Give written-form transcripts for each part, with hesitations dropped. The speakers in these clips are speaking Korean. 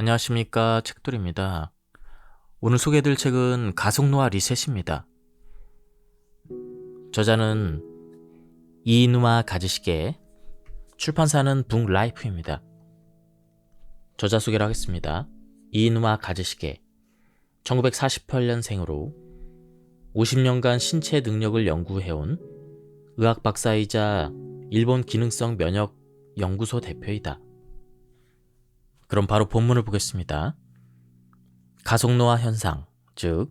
안녕하십니까, 책돌입니다. 오늘 소개해드릴 책은 가속노화 리셋입니다. 저자는 이이누마 가즈시게, 출판사는 북라이프입니다. 저자 소개를 하겠습니다. 이이누마 가즈시게, 1948년생으로 50년간 신체 능력을 연구해온 의학 박사이자 일본 기능성 면역 연구소 대표이다. 그럼 바로 본문을 보겠습니다. 가속노화 현상, 즉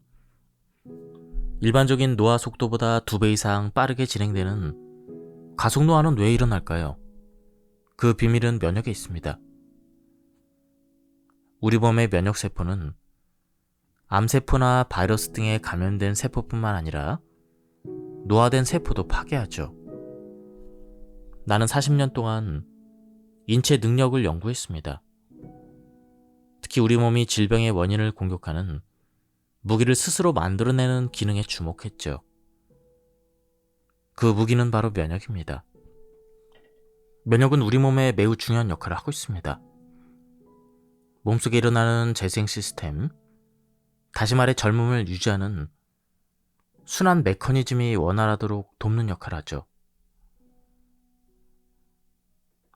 일반적인 노화 속도보다 2배 이상 빠르게 진행되는 가속노화는 왜 일어날까요? 그 비밀은 면역에 있습니다. 우리 몸의 면역세포는 암세포나 바이러스 등에 감염된 세포뿐만 아니라 노화된 세포도 파괴하죠. 나는 40년 동안 인체 능력을 연구했습니다. 특히 우리 몸이 질병의 원인을 공격하는 무기를 스스로 만들어내는 기능에 주목했죠. 그 무기는 바로 면역입니다. 면역은 우리 몸에 매우 중요한 역할을 하고 있습니다. 몸속에 일어나는 재생 시스템, 다시 말해 젊음을 유지하는 순환 메커니즘이 원활하도록 돕는 역할을 하죠.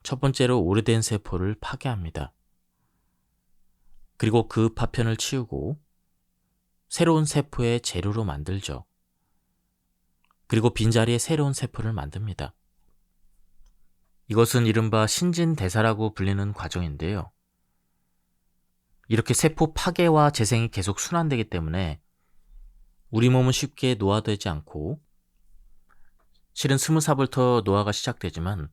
첫 번째로 오래된 세포를 파괴합니다. 그리고 그 파편을 치우고 새로운 세포의 재료로 만들죠. 그리고 빈자리에 새로운 세포를 만듭니다. 이것은 이른바 신진대사라고 불리는 과정인데요. 이렇게 세포 파괴와 재생이 계속 순환되기 때문에 우리 몸은 쉽게 노화되지 않고, 실은 20살부터 노화가 시작되지만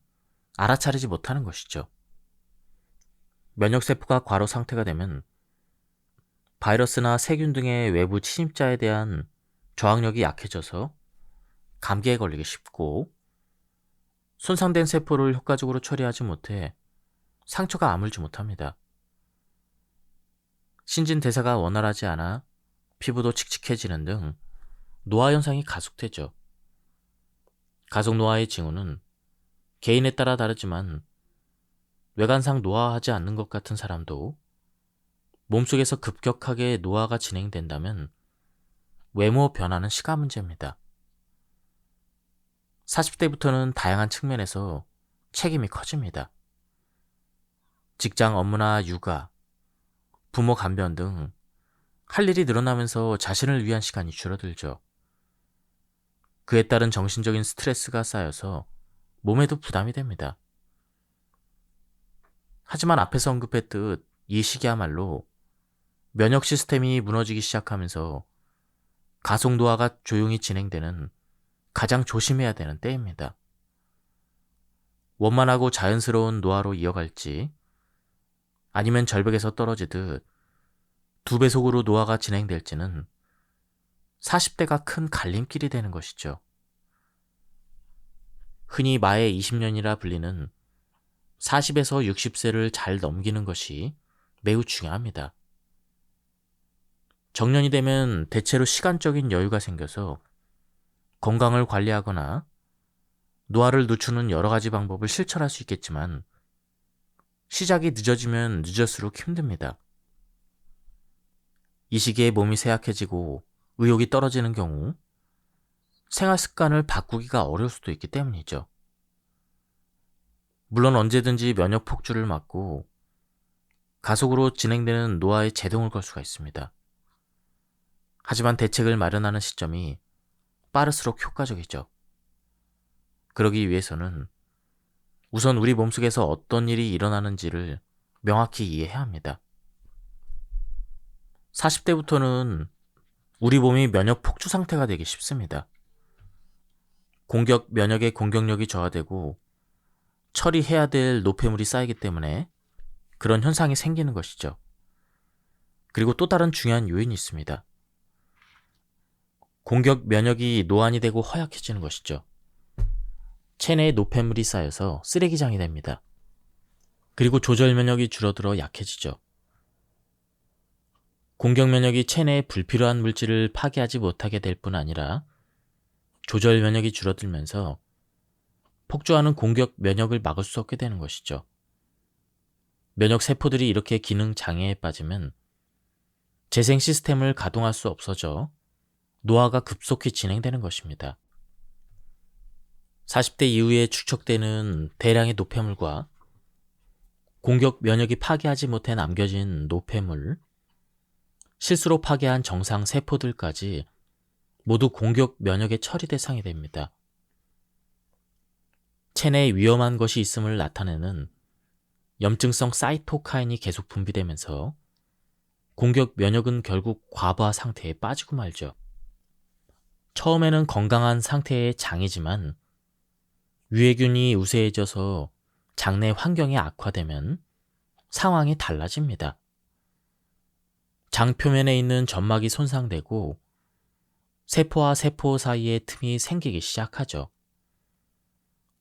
알아차리지 못하는 것이죠. 면역세포가 과로 상태가 되면 바이러스나 세균 등의 외부 침입자에 대한 저항력이 약해져서 감기에 걸리기 쉽고, 손상된 세포를 효과적으로 처리하지 못해 상처가 아물지 못합니다. 신진대사가 원활하지 않아 피부도 칙칙해지는 등 노화 현상이 가속되죠. 가속노화의 징후는 개인에 따라 다르지만 외관상 노화하지 않는 것 같은 사람도 몸속에서 급격하게 노화가 진행된다면 외모 변화는 시간 문제입니다. 40대부터는 다양한 측면에서 책임이 커집니다. 직장 업무나 육아, 부모 간병 등 할 일이 늘어나면서 자신을 위한 시간이 줄어들죠. 그에 따른 정신적인 스트레스가 쌓여서 몸에도 부담이 됩니다. 하지만 앞에서 언급했듯 이 시기야말로 면역 시스템이 무너지기 시작하면서 가속노화가 조용히 진행되는 가장 조심해야 되는 때입니다. 원만하고 자연스러운 노화로 이어갈지, 아니면 절벽에서 떨어지듯 2배속으로 노화가 진행될지는 40대가 큰 갈림길이 되는 것이죠. 흔히 마의 20년이라 불리는 40에서 60세를 잘 넘기는 것이 매우 중요합니다. 정년이 되면 대체로 시간적인 여유가 생겨서 건강을 관리하거나 노화를 늦추는 여러 가지 방법을 실천할 수 있겠지만, 시작이 늦어지면 늦을수록 힘듭니다. 이 시기에 몸이 쇠약해지고 의욕이 떨어지는 경우 생활 습관을 바꾸기가 어려울 수도 있기 때문이죠. 물론 언제든지 면역 폭주를 막고 가속으로 진행되는 노화에 제동을 걸 수가 있습니다. 하지만 대책을 마련하는 시점이 빠를수록 효과적이죠. 그러기 위해서는 우선 우리 몸속에서 어떤 일이 일어나는지를 명확히 이해해야 합니다. 40대부터는 우리 몸이 면역 폭주 상태가 되기 쉽습니다. 공격 면역의 공격력이 저하되고 처리해야 될 노폐물이 쌓이기 때문에 그런 현상이 생기는 것이죠. 그리고 또 다른 중요한 요인이 있습니다. 공격 면역이 노안이 되고 허약해지는 것이죠. 체내에 노폐물이 쌓여서 쓰레기장이 됩니다. 그리고 조절 면역이 줄어들어 약해지죠. 공격 면역이 체내에 불필요한 물질을 파괴하지 못하게 될 뿐 아니라 조절 면역이 줄어들면서 폭주하는 공격 면역을 막을 수 없게 되는 것이죠. 면역 세포들이 이렇게 기능 장애에 빠지면 재생 시스템을 가동할 수 없어져 노화가 급속히 진행되는 것입니다. 40대 이후에 축적되는 대량의 노폐물과 공격 면역이 파괴하지 못해 남겨진 노폐물, 실수로 파괴한 정상 세포들까지 모두 공격 면역의 처리 대상이 됩니다. 체내에 위험한 것이 있음을 나타내는 염증성 사이토카인이 계속 분비되면서 공격 면역은 결국 과부하 상태에 빠지고 말죠. 처음에는 건강한 상태의 장이지만 유해균이 우세해져서 장내 환경이 악화되면 상황이 달라집니다. 장 표면에 있는 점막이 손상되고 세포와 세포 사이에 틈이 생기기 시작하죠.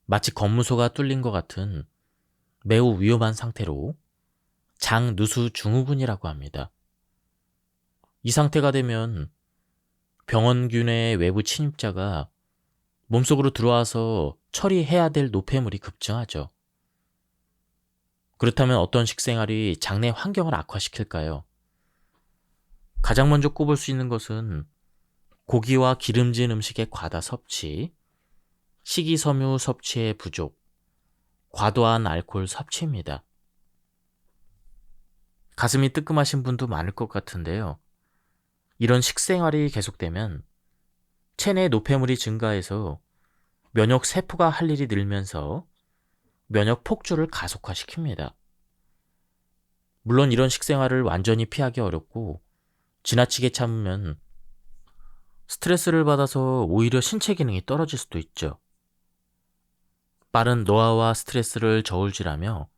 마치 검무소가 뚫린 것 같은 매우 위험한 상태로 장누수 증후군이라고 합니다. 이 상태가 되면 병원균의 외부 침입자가 몸속으로 들어와서 처리해야 될 노폐물이 급증하죠. 그렇다면 어떤 식생활이 장내 환경을 악화시킬까요? 가장 먼저 꼽을 수 있는 것은 고기와 기름진 음식의 과다 섭취, 식이섬유 섭취의 부족, 과도한 알코올 섭취입니다. 가슴이 뜨끔하신 분도 많을 것 같은데요. 이런 식생활이 계속되면 체내 노폐물이 증가해서 면역 세포가 할 일이 늘면서 면역 폭주를 가속화시킵니다. 물론 이런 식생활을 완전히 피하기 어렵고 지나치게 참으면 스트레스를 받아서 오히려 신체 기능이 떨어질 수도 있죠. 빠른 노화와 스트레스를 저울질하며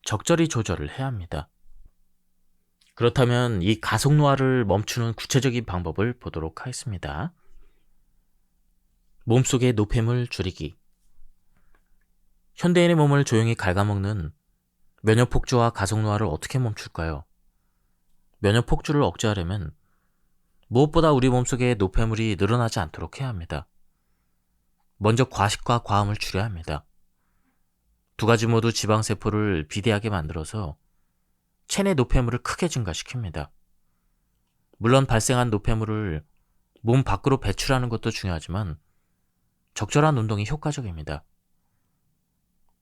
적절히 조절을 해야 합니다. 그렇다면 이 가속 노화를 멈추는 구체적인 방법을 보도록 하겠습니다. 몸속의 노폐물 줄이기. 현대인의 몸을 조용히 갉아먹는 면역 폭주와 가속 노화를 어떻게 멈출까요? 면역 폭주를 억제하려면 무엇보다 우리 몸속에 노폐물이 늘어나지 않도록 해야 합니다. 먼저 과식과 과음을 줄여야 합니다. 두 가지 모두 지방세포를 비대하게 만들어서 체내 노폐물을 크게 증가시킵니다. 물론 발생한 노폐물을 몸 밖으로 배출하는 것도 중요하지만 적절한 운동이 효과적입니다.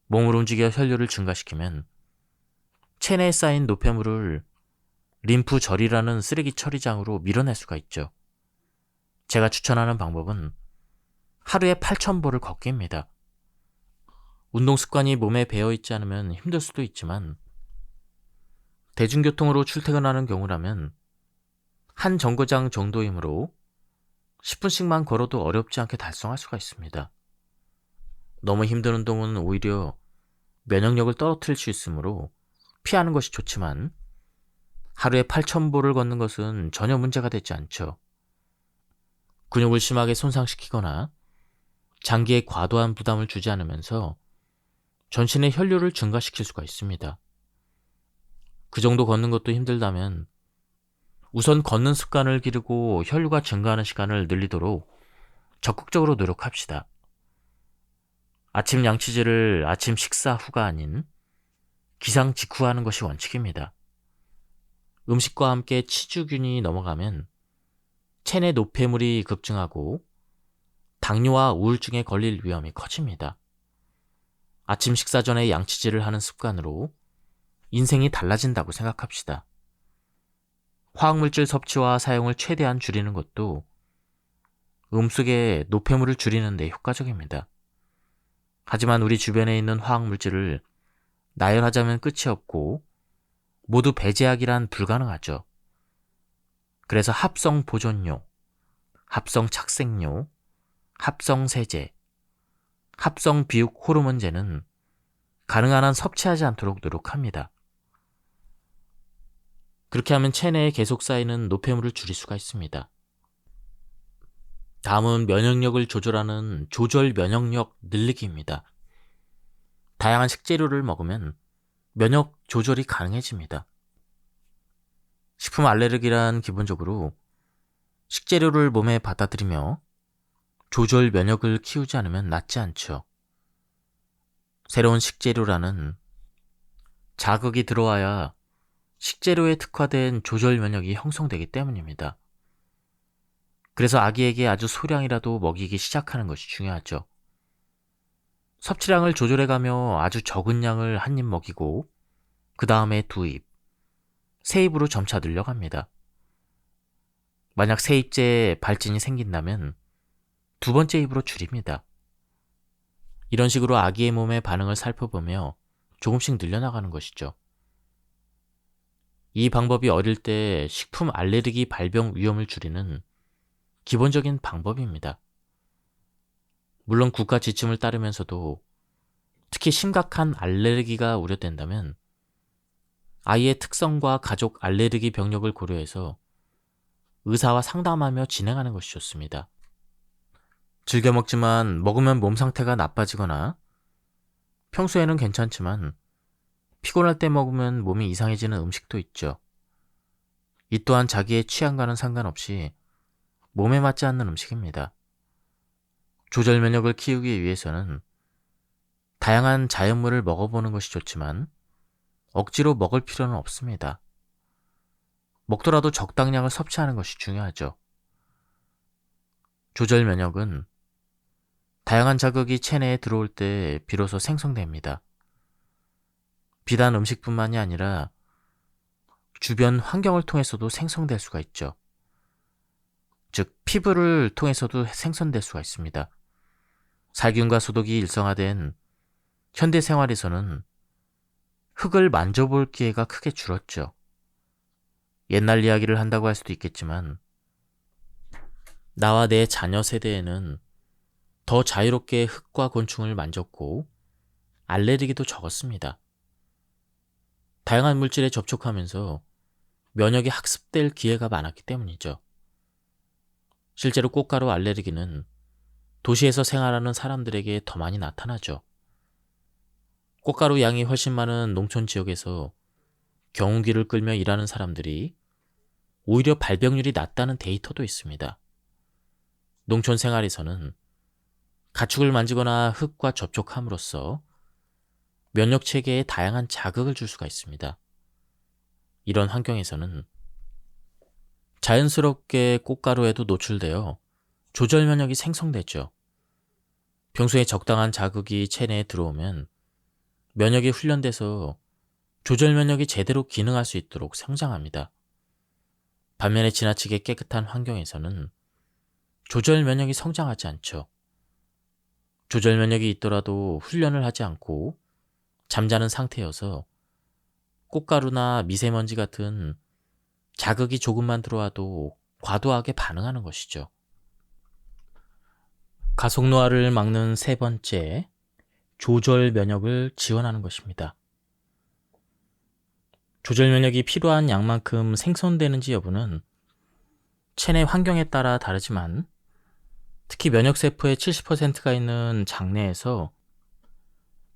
몸을 움직여 혈류를 증가시키면 체내에 쌓인 노폐물을 림프절이라는 쓰레기 처리장으로 밀어낼 수가 있죠. 제가 추천하는 방법은 하루에 8,000보를 걷기입니다. 운동 습관이 몸에 배어있지 않으면 힘들 수도 있지만 대중교통으로 출퇴근하는 경우라면 한 정거장 정도이므로 10분씩만 걸어도 어렵지 않게 달성할 수가 있습니다. 너무 힘든 운동은 오히려 면역력을 떨어뜨릴 수 있으므로 피하는 것이 좋지만 하루에 8,000보를 걷는 것은 전혀 문제가 되지 않죠. 근육을 심하게 손상시키거나 장기에 과도한 부담을 주지 않으면서 전신의 혈류를 증가시킬 수가 있습니다. 그 정도 걷는 것도 힘들다면 우선 걷는 습관을 기르고 혈류가 증가하는 시간을 늘리도록 적극적으로 노력합시다. 아침 양치질을 아침 식사 후가 아닌 기상 직후 하는 것이 원칙입니다. 음식과 함께 치주균이 넘어가면 체내 노폐물이 급증하고 당뇨와 우울증에 걸릴 위험이 커집니다. 아침 식사 전에 양치질을 하는 습관으로 인생이 달라진다고 생각합시다. 화학물질 섭취와 사용을 최대한 줄이는 것도 음속의 노폐물을 줄이는 데 효과적입니다. 하지만 우리 주변에 있는 화학물질을 나열하자면 끝이 없고 모두 배제하기란 불가능하죠. 그래서 합성 보존료, 합성 착색료, 합성 세제, 합성 비육 호르몬제는 가능한 한 섭취하지 않도록 노력합니다. 그렇게 하면 체내에 계속 쌓이는 노폐물을 줄일 수가 있습니다. 다음은 면역력을 조절하는 조절 면역력 늘리기입니다. 다양한 식재료를 먹으면 면역 조절이 가능해집니다. 식품 알레르기란 기본적으로 식재료를 몸에 받아들이며 조절 면역을 키우지 않으면 낫지 않죠. 새로운 식재료라는 자극이 들어와야 식재료에 특화된 조절 면역이 형성되기 때문입니다. 그래서 아기에게 아주 소량이라도 먹이기 시작하는 것이 중요하죠. 섭취량을 조절해가며 아주 적은 양을 한 입 먹이고 그 다음에 두 입, 세 입으로 점차 늘려갑니다. 만약 세 입째에 발진이 생긴다면 두 번째 입으로 줄입니다. 이런 식으로 아기의 몸의 반응을 살펴보며 조금씩 늘려나가는 것이죠. 이 방법이 어릴 때 식품 알레르기 발병 위험을 줄이는 기본적인 방법입니다. 물론 국가 지침을 따르면서도 특히 심각한 알레르기가 우려된다면 아이의 특성과 가족 알레르기 병력을 고려해서 의사와 상담하며 진행하는 것이 좋습니다. 즐겨 먹지만 먹으면 몸 상태가 나빠지거나 평소에는 괜찮지만 피곤할 때 먹으면 몸이 이상해지는 음식도 있죠. 이 또한 자기의 취향과는 상관없이 몸에 맞지 않는 음식입니다. 조절 면역을 키우기 위해서는 다양한 자연물을 먹어보는 것이 좋지만 억지로 먹을 필요는 없습니다. 먹더라도 적당량을 섭취하는 것이 중요하죠. 조절 면역은 다양한 자극이 체내에 들어올 때 비로소 생성됩니다. 비단 음식뿐만이 아니라 주변 환경을 통해서도 생성될 수가 있죠. 즉, 피부를 통해서도 생성될 수가 있습니다. 살균과 소독이 일상화된 현대 생활에서는 흙을 만져볼 기회가 크게 줄었죠. 옛날 이야기를 한다고 할 수도 있겠지만 나와 내 자녀 세대에는 더 자유롭게 흙과 곤충을 만졌고 알레르기도 적었습니다. 다양한 물질에 접촉하면서 면역이 학습될 기회가 많았기 때문이죠. 실제로 꽃가루 알레르기는 도시에서 생활하는 사람들에게 더 많이 나타나죠. 꽃가루 양이 훨씬 많은 농촌 지역에서 경운기를 끌며 일하는 사람들이 오히려 발병률이 낮다는 데이터도 있습니다. 농촌 생활에서는 가축을 만지거나 흙과 접촉함으로써 면역 체계에 다양한 자극을 줄 수가 있습니다. 이런 환경에서는 자연스럽게 꽃가루에도 노출되어 조절 면역이 생성되죠. 평소에 적당한 자극이 체내에 들어오면 면역이 훈련돼서 조절 면역이 제대로 기능할 수 있도록 성장합니다. 반면에 지나치게 깨끗한 환경에서는 조절 면역이 성장하지 않죠. 조절 면역이 있더라도 훈련을 하지 않고 잠자는 상태여서 꽃가루나 미세먼지 같은 자극이 조금만 들어와도 과도하게 반응하는 것이죠. 가속노화를 막는 세 번째, 조절 면역을 지원하는 것입니다. 조절 면역이 필요한 양만큼 생성되는지 여부는 체내 환경에 따라 다르지만 특히 면역세포의 70%가 있는 장내에서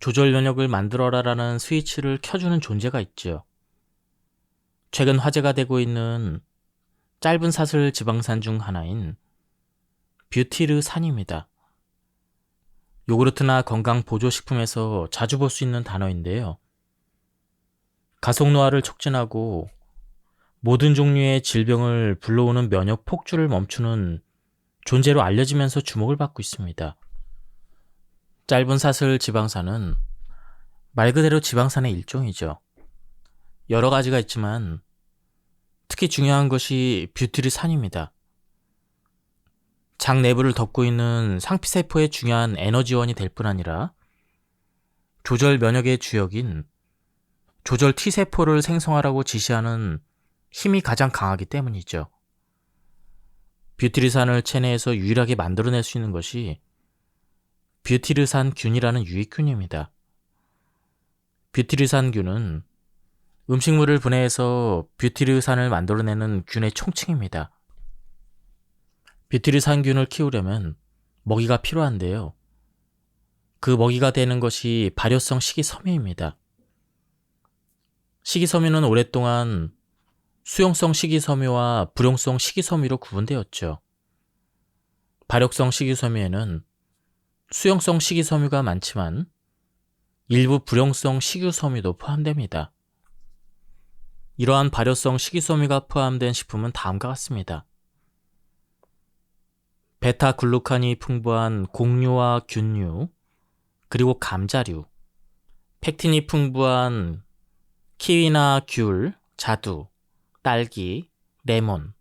조절 면역을 만들어라라는 스위치를 켜주는 존재가 있죠. 최근 화제가 되고 있는 짧은 사슬 지방산 중 하나인 뷰티르산입니다. 요구르트나 건강 보조식품에서 자주 볼 수 있는 단어인데요. 가속노화를 촉진하고 모든 종류의 질병을 불러오는 면역 폭주를 멈추는 존재로 알려지면서 주목을 받고 있습니다. 짧은 사슬 지방산은 말 그대로 지방산의 일종이죠. 여러 가지가 있지만 특히 중요한 것이 뷰티르산입니다. 장 내부를 덮고 있는 상피세포의 중요한 에너지원이 될 뿐 아니라 조절 면역의 주역인 조절 T세포를 생성하라고 지시하는 힘이 가장 강하기 때문이죠. 뷰티르산을 체내에서 유일하게 만들어낼 수 있는 것이 뷰티르산균이라는 유익균입니다. 뷰티르산균은 음식물을 분해해서 뷰티르산을 만들어내는 균의 총칭입니다. 뷰티르산균을 키우려면 먹이가 필요한데요. 그 먹이가 되는 것이 발효성 식이섬유입니다. 식이섬유는 오랫동안 수용성 식이섬유와 불용성 식이섬유로 구분되었죠. 발효성 식이섬유에는 수용성 식이섬유가 많지만 일부 불용성 식이섬유도 포함됩니다. 이러한 발효성 식이섬유가 포함된 식품은 다음과 같습니다. 베타글루칸이 풍부한 곡류와 균류, 그리고 감자류, 펙틴이 풍부한 키위나 귤, 자두, 딸기, 레몬,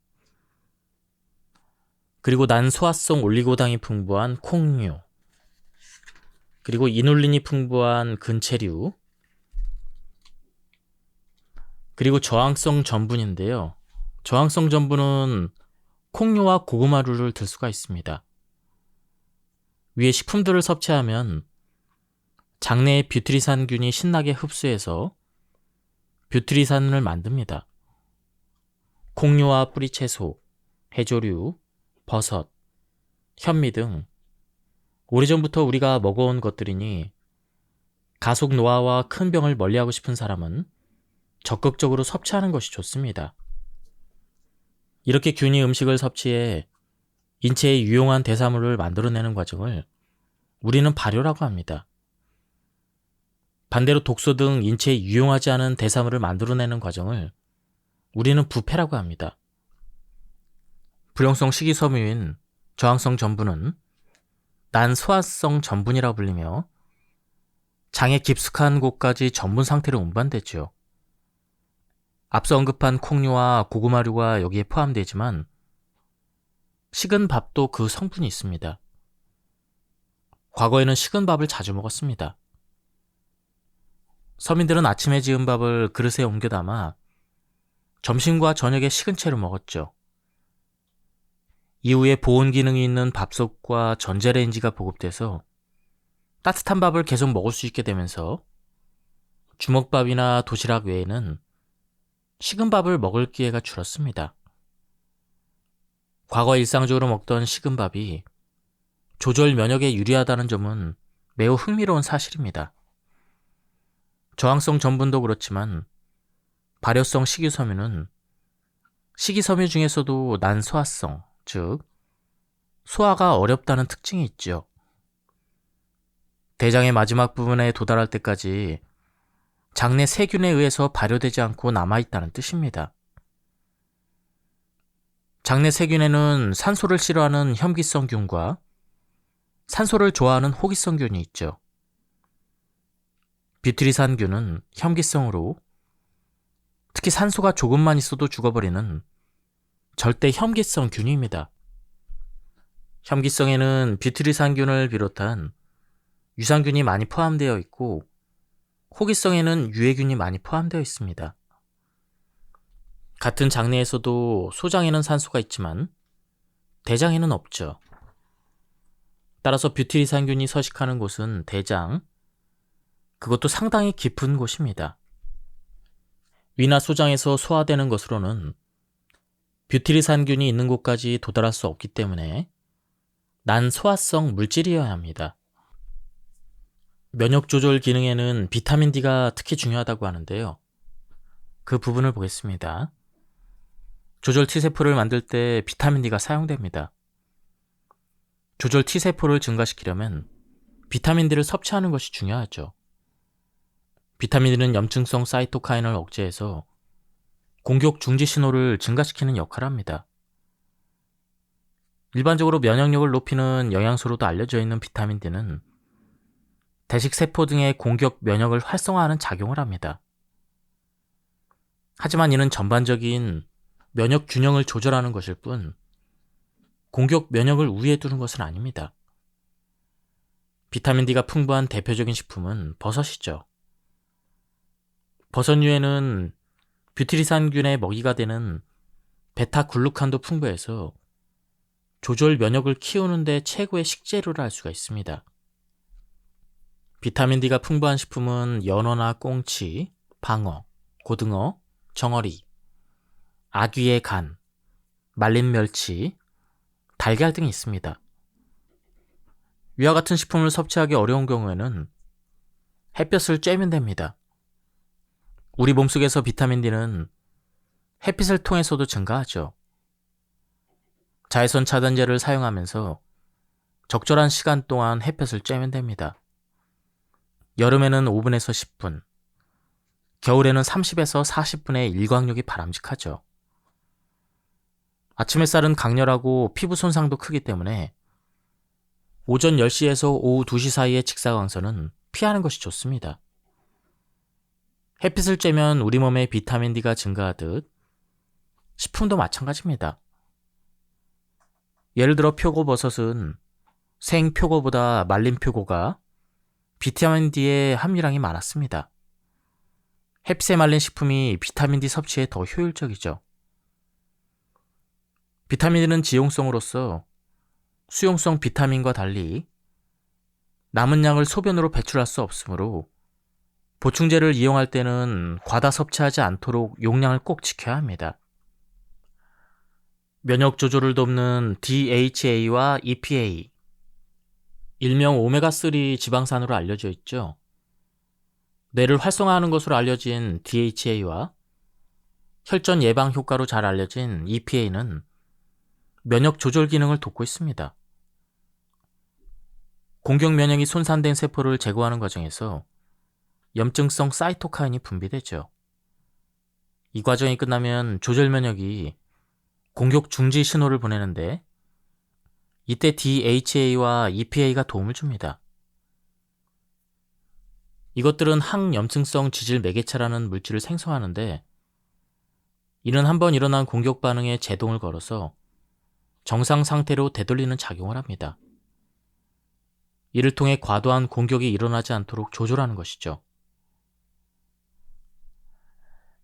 그리고 난소화성 올리고당이 풍부한 콩류, 그리고 이눌린이 풍부한 근체류, 그리고 저항성 전분인데요. 저항성 전분은 콩류와 고구마류를 들 수가 있습니다. 위의 식품들을 섭취하면 장내의 뷰트리산균이 신나게 흡수해서 뷰트리산을 만듭니다. 콩류와 뿌리채소, 해조류, 버섯, 현미 등 오래전부터 우리가 먹어온 것들이니 가속 노화와 큰 병을 멀리하고 싶은 사람은 적극적으로 섭취하는 것이 좋습니다. 이렇게 균이 음식을 섭취해 인체에 유용한 대사물을 만들어내는 과정을 우리는 발효라고 합니다. 반대로 독소 등 인체에 유용하지 않은 대사물을 만들어내는 과정을 우리는 부패라고 합니다. 불용성 식이섬유인 저항성 전분은 난소화성 전분이라고 불리며 장에 깊숙한 곳까지 전분 상태로 운반되죠. 앞서 언급한 콩류와 고구마류가 여기에 포함되지만 식은 밥도 그 성분이 있습니다. 과거에는 식은 밥을 자주 먹었습니다. 서민들은 아침에 지은 밥을 그릇에 옮겨 담아 점심과 저녁에 식은 채로 먹었죠. 이후에 보온 기능이 있는 밥솥과 전자레인지가 보급돼서 따뜻한 밥을 계속 먹을 수 있게 되면서 주먹밥이나 도시락 외에는 식은 밥을 먹을 기회가 줄었습니다. 과거 일상적으로 먹던 식은 밥이 조절 면역에 유리하다는 점은 매우 흥미로운 사실입니다. 저항성 전분도 그렇지만 발효성 식이섬유는 식이섬유 중에서도 난소화성, 즉 소화가 어렵다는 특징이 있죠. 대장의 마지막 부분에 도달할 때까지 장내 세균에 의해서 발효되지 않고 남아있다는 뜻입니다. 장내 세균에는 산소를 싫어하는 혐기성균과 산소를 좋아하는 호기성균이 있죠. 뷰트리산균은 혐기성으로 특히 산소가 조금만 있어도 죽어버리는 절대 혐기성 균입니다. 혐기성에는 뷰트리산균을 비롯한 유산균이 많이 포함되어 있고 호기성에는 유해균이 많이 포함되어 있습니다. 같은 장내에서도 소장에는 산소가 있지만 대장에는 없죠. 따라서 뷰트리산균이 서식하는 곳은 대장, 그것도 상당히 깊은 곳입니다. 위나 소장에서 소화되는 것으로는 뷰트리산균이 있는 곳까지 도달할 수 없기 때문에 난소화성 물질이어야 합니다. 면역 조절 기능에는 비타민 D가 특히 중요하다고 하는데요. 그 부분을 보겠습니다. 조절 T세포를 만들 때 비타민 D가 사용됩니다. 조절 T세포를 증가시키려면 비타민 D를 섭취하는 것이 중요하죠. 비타민 D는 염증성 사이토카인을 억제해서 공격 중지 신호를 증가시키는 역할을 합니다. 일반적으로 면역력을 높이는 영양소로도 알려져 있는 비타민 D는 대식세포 등의 공격 면역을 활성화하는 작용을 합니다. 하지만 이는 전반적인 면역 균형을 조절하는 것일 뿐 공격 면역을 우위에 두는 것은 아닙니다. 비타민 D가 풍부한 대표적인 식품은 버섯이죠. 버섯류에는 뷰트리산균의 먹이가 되는 베타글루칸도 풍부해서 조절 면역을 키우는 데 최고의 식재료를 할 수가 있습니다. 비타민 D가 풍부한 식품은 연어나 꽁치, 방어, 고등어, 정어리, 아귀의 간, 말린 멸치, 달걀 등이 있습니다. 위와 같은 식품을 섭취하기 어려운 경우에는 햇볕을 쬐면 됩니다. 우리 몸속에서 비타민 D는 햇빛을 통해서도 증가하죠. 자외선 차단제를 사용하면서 적절한 시간 동안 햇볕을 쬐면 됩니다. 여름에는 5분에서 10분, 겨울에는 30에서 40분의 일광욕이 바람직하죠. 아침 햇살은 강렬하고 피부 손상도 크기 때문에 오전 10시에서 오후 2시 사이의 직사광선은 피하는 것이 좋습니다. 햇빛을 쬐면 우리 몸의 비타민 D가 증가하듯 식품도 마찬가지입니다. 예를 들어 표고버섯은 생 표고보다 말린 표고가 비타민 D의 함유량이 많았습니다. 햇빛에 말린 식품이 비타민 D 섭취에 더 효율적이죠. 비타민 D는 지용성으로서 수용성 비타민과 달리 남은 양을 소변으로 배출할 수 없으므로 보충제를 이용할 때는 과다 섭취하지 않도록 용량을 꼭 지켜야 합니다. 면역 조절을 돕는 DHA와 EPA, 일명 오메가3 지방산으로 알려져 있죠. 뇌를 활성화하는 것으로 알려진 DHA와 혈전 예방 효과로 잘 알려진 EPA는 면역 조절 기능을 돕고 있습니다. 공격 면역이 손상된 세포를 제거하는 과정에서 염증성 사이토카인이 분비되죠. 이 과정이 끝나면 조절 면역이 공격 중지 신호를 보내는데 이때 DHA와 EPA가 도움을 줍니다. 이것들은 항염증성 지질 매개체라는 물질을 생성하는데 이는 한번 일어난 공격 반응에 제동을 걸어서 정상 상태로 되돌리는 작용을 합니다. 이를 통해 과도한 공격이 일어나지 않도록 조절하는 것이죠.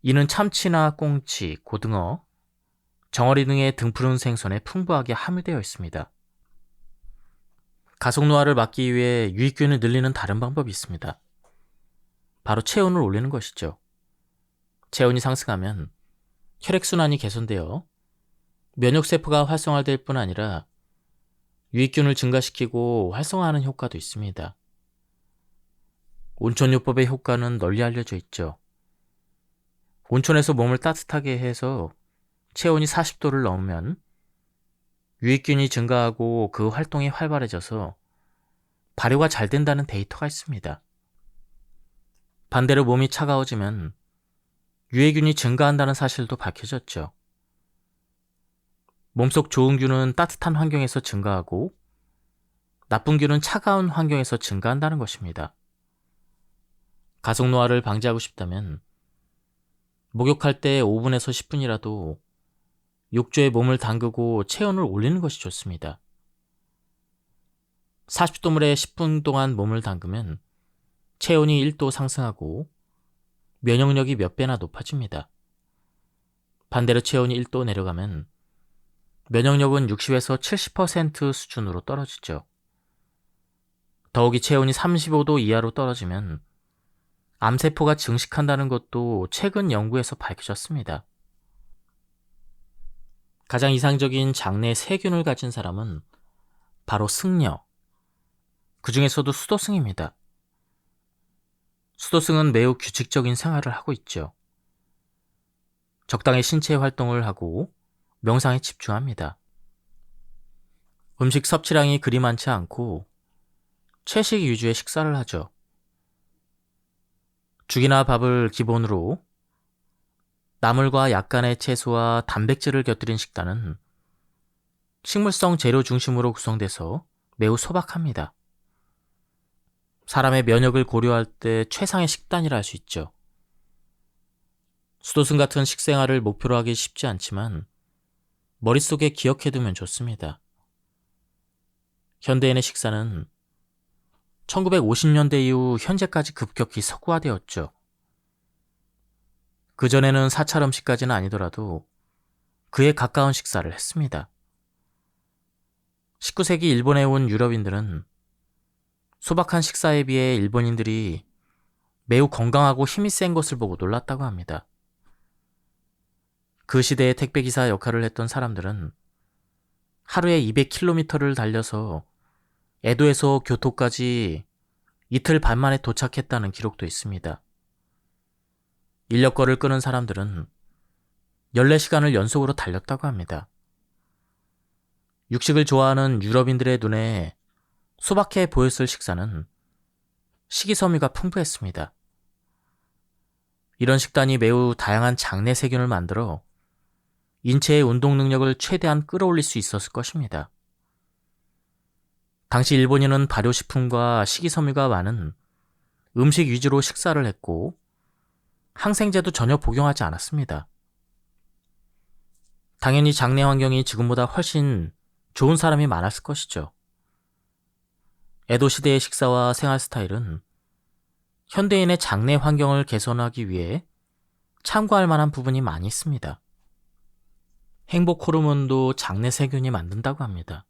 이는 참치나 꽁치, 고등어, 정어리 등의 등푸른 생선에 풍부하게 함유되어 있습니다. 가속노화를 막기 위해 유익균을 늘리는 다른 방법이 있습니다. 바로 체온을 올리는 것이죠. 체온이 상승하면 혈액순환이 개선되어 면역세포가 활성화될 뿐 아니라 유익균을 증가시키고 활성화하는 효과도 있습니다. 온천요법의 효과는 널리 알려져 있죠. 온천에서 몸을 따뜻하게 해서 체온이 40도를 넘으면 유익균이 증가하고 그 활동이 활발해져서 발효가 잘 된다는 데이터가 있습니다. 반대로 몸이 차가워지면 유해균이 증가한다는 사실도 밝혀졌죠. 몸속 좋은 균은 따뜻한 환경에서 증가하고 나쁜 균은 차가운 환경에서 증가한다는 것입니다. 가속노화를 방지하고 싶다면 목욕할 때 5분에서 10분이라도 욕조에 몸을 담그고 체온을 올리는 것이 좋습니다. 40도 물에 10분 동안 몸을 담그면 체온이 1도 상승하고 면역력이 몇 배나 높아집니다. 반대로 체온이 1도 내려가면 면역력은 60에서 70% 수준으로 떨어지죠. 더욱이 체온이 35도 이하로 떨어지면 암세포가 증식한다는 것도 최근 연구에서 밝혀졌습니다. 가장 이상적인 장내 세균을 가진 사람은 바로 승려, 그 중에서도 수도승입니다. 수도승은 매우 규칙적인 생활을 하고 있죠. 적당히 신체 활동을 하고 명상에 집중합니다. 음식 섭취량이 그리 많지 않고 채식 위주의 식사를 하죠. 죽이나 밥을 기본으로 나물과 약간의 채소와 단백질을 곁들인 식단은 식물성 재료 중심으로 구성돼서 매우 소박합니다. 사람의 면역을 고려할 때 최상의 식단이라 할 수 있죠. 수도승 같은 식생활을 목표로 하기 쉽지 않지만 머릿속에 기억해두면 좋습니다. 현대인의 식사는 1950년대 이후 현재까지 급격히 서구화되었죠. 그전에는 사찰 음식까지는 아니더라도 그에 가까운 식사를 했습니다. 19세기 일본에 온 유럽인들은 소박한 식사에 비해 일본인들이 매우 건강하고 힘이 센 것을 보고 놀랐다고 합니다. 그 시대의 택배기사 역할을 했던 사람들은 하루에 200km를 달려서 에도에서 교토까지 이틀 반 만에 도착했다는 기록도 있습니다. 인력거를 끄는 사람들은 14시간을 연속으로 달렸다고 합니다. 육식을 좋아하는 유럽인들의 눈에 소박해 보였을 식사는 식이섬유가 풍부했습니다. 이런 식단이 매우 다양한 장내 세균을 만들어 인체의 운동 능력을 최대한 끌어올릴 수 있었을 것입니다. 당시 일본인은 발효식품과 식이섬유가 많은 음식 위주로 식사를 했고 항생제도 전혀 복용하지 않았습니다. 당연히 장내 환경이 지금보다 훨씬 좋은 사람이 많았을 것이죠. 에도 시대의 식사와 생활 스타일은 현대인의 장내 환경을 개선하기 위해 참고할 만한 부분이 많이 있습니다. 행복 호르몬도 장내 세균이 만든다고 합니다.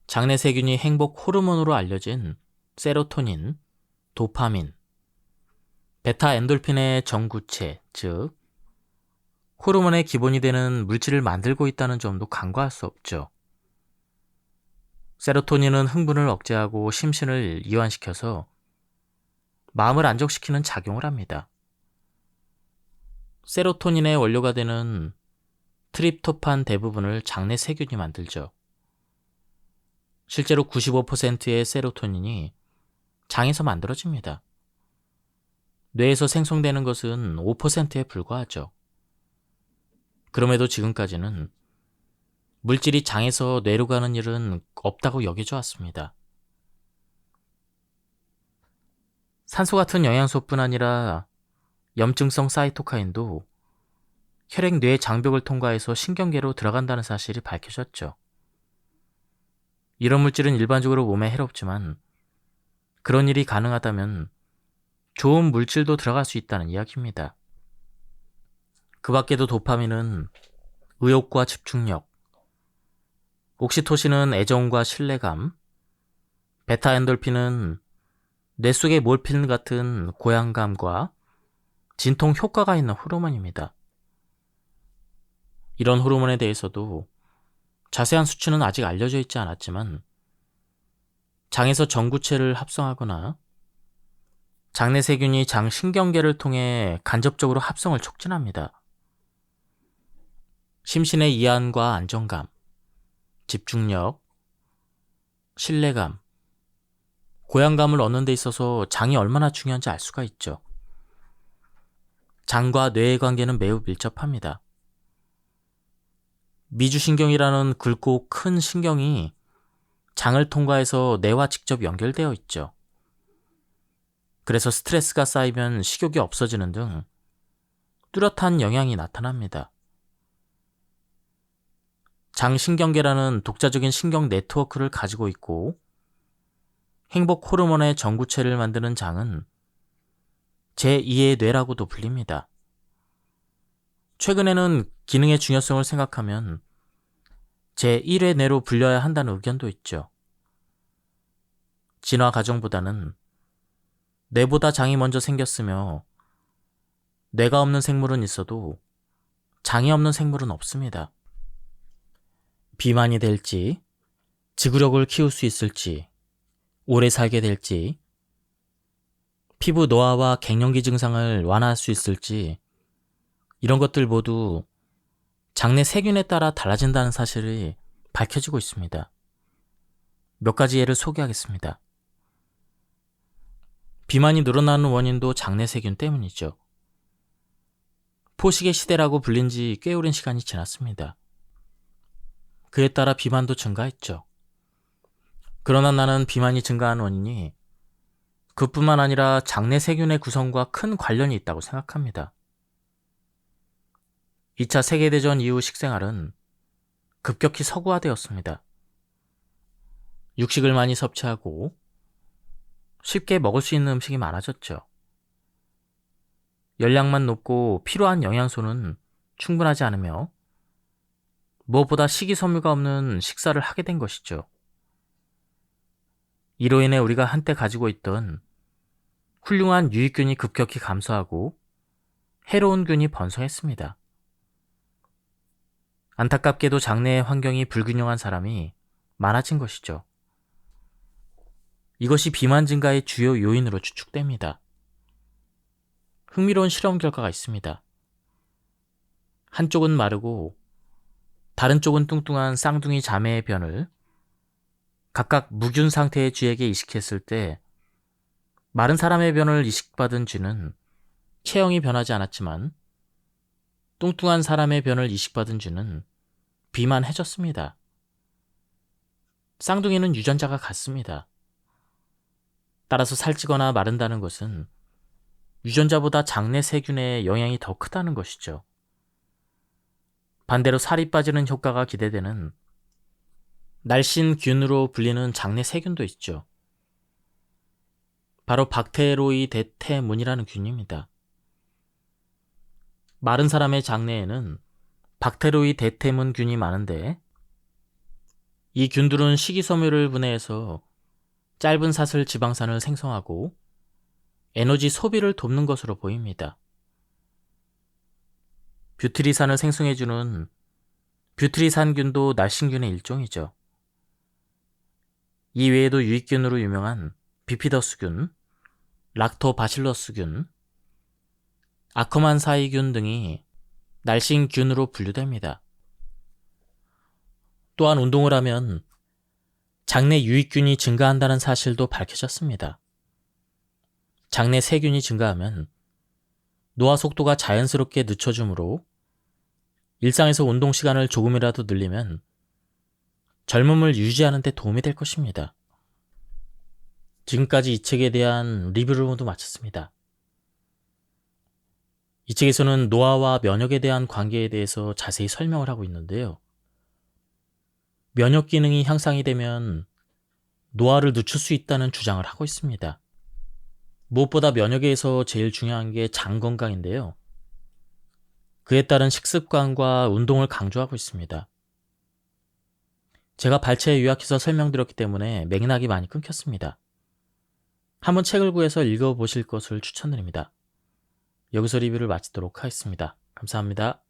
장내 세균이 행복 호르몬으로 알려진 세로토닌, 도파민, 베타 엔돌핀의 정구체, 즉 호르몬의 기본이 되는 물질을 만들고 있다는 점도 간과할 수 없죠. 세로토닌은 흥분을 억제하고 심신을 이완시켜서 마음을 안정시키는 작용을 합니다. 세로토닌의 원료가 되는 트립토판 대부분을 장내 세균이 만들죠. 실제로 95%의 세로토닌이 장에서 만들어집니다. 뇌에서 생성되는 것은 5%에 불과하죠. 그럼에도 지금까지는 물질이 장에서 뇌로 가는 일은 없다고 여겨져 왔습니다. 산소 같은 영양소뿐 아니라 염증성 사이토카인도 혈액 뇌 장벽을 통과해서 신경계로 들어간다는 사실이 밝혀졌죠. 이런 물질은 일반적으로 몸에 해롭지만 그런 일이 가능하다면 좋은 물질도 들어갈 수 있다는 이야기입니다. 그 밖에도 도파민은 의욕과 집중력, 옥시토신은 애정과 신뢰감, 베타 엔돌핀은 뇌 속의 몰핀 같은 고양감과 진통 효과가 있는 호르몬입니다. 이런 호르몬에 대해서도 자세한 수치는 아직 알려져 있지 않았지만 장에서 전구체를 합성하거나 장내 세균이 장 신경계를 통해 간접적으로 합성을 촉진합니다. 심신의 이완과 안정감, 집중력, 신뢰감, 고양감을 얻는 데 있어서 장이 얼마나 중요한지 알 수가 있죠. 장과 뇌의 관계는 매우 밀접합니다. 미주신경이라는 굵고 큰 신경이 장을 통과해서 뇌와 직접 연결되어 있죠. 그래서 스트레스가 쌓이면 식욕이 없어지는 등 뚜렷한 영향이 나타납니다. 장신경계라는 독자적인 신경 네트워크를 가지고 있고 행복 호르몬의 전구체를 만드는 장은 제2의 뇌라고도 불립니다. 최근에는 기능의 중요성을 생각하면 제1의 뇌로 불려야 한다는 의견도 있죠. 진화 과정보다는 뇌보다 장이 먼저 생겼으며 뇌가 없는 생물은 있어도 장이 없는 생물은 없습니다. 비만이 될지, 지구력을 키울 수 있을지, 오래 살게 될지, 피부 노화와 갱년기 증상을 완화할 수 있을지 이런 것들 모두 장내 세균에 따라 달라진다는 사실이 밝혀지고 있습니다. 몇 가지 예를 소개하겠습니다. 비만이 늘어나는 원인도 장내 세균 때문이죠. 포식의 시대라고 불린 지 꽤 오랜 시간이 지났습니다. 그에 따라 비만도 증가했죠. 그러나 나는 비만이 증가한 원인이 그뿐만 아니라 장내 세균의 구성과 큰 관련이 있다고 생각합니다. 2차 세계대전 이후 식생활은 급격히 서구화되었습니다. 육식을 많이 섭취하고 쉽게 먹을 수 있는 음식이 많아졌죠. 열량만 높고 필요한 영양소는 충분하지 않으며 무엇보다 식이섬유가 없는 식사를 하게 된 것이죠. 이로 인해 우리가 한때 가지고 있던 훌륭한 유익균이 급격히 감소하고 해로운 균이 번성했습니다. 안타깝게도 장내의 환경이 불균형한 사람이 많아진 것이죠. 이것이 비만 증가의 주요 요인으로 추측됩니다. 흥미로운 실험 결과가 있습니다. 한쪽은 마르고 다른 쪽은 뚱뚱한 쌍둥이 자매의 변을 각각 무균 상태의 쥐에게 이식했을 때 마른 사람의 변을 이식받은 쥐는 체형이 변하지 않았지만 뚱뚱한 사람의 변을 이식받은 쥐는 비만해졌습니다. 쌍둥이는 유전자가 같습니다. 따라서 살찌거나 마른다는 것은 유전자보다 장내 세균의 영향이 더 크다는 것이죠. 반대로 살이 빠지는 효과가 기대되는 날씬균으로 불리는 장내 세균도 있죠. 바로 박테로이데테문이라는 균입니다. 마른 사람의 장내에는 박테로이데테문균이 많은데 이 균들은 식이섬유를 분해해서 짧은 사슬 지방산을 생성하고 에너지 소비를 돕는 것으로 보입니다. 뷰트리산을 생성해주는 뷰트리산균도 날씬균의 일종이죠. 이 외에도 유익균으로 유명한 비피더스균, 락토바실러스균, 아커만사이균 등이 날씬균으로 분류됩니다. 또한 운동을 하면 장내 유익균이 증가한다는 사실도 밝혀졌습니다. 장내 세균이 증가하면 노화 속도가 자연스럽게 늦춰지므로 일상에서 운동 시간을 조금이라도 늘리면 젊음을 유지하는 데 도움이 될 것입니다. 지금까지 이 책에 대한 리뷰를 모두 마쳤습니다. 이 책에서는 노화와 면역에 대한 관계에 대해서 자세히 설명을 하고 있는데요. 면역 기능이 향상이 되면 노화를 늦출 수 있다는 주장을 하고 있습니다. 무엇보다 면역에서 제일 중요한 게 장 건강인데요. 그에 따른 식습관과 운동을 강조하고 있습니다. 제가 발췌에 요약해서 설명드렸기 때문에 맥락이 많이 끊겼습니다. 한번 책을 구해서 읽어보실 것을 추천드립니다. 여기서 리뷰를 마치도록 하겠습니다. 감사합니다.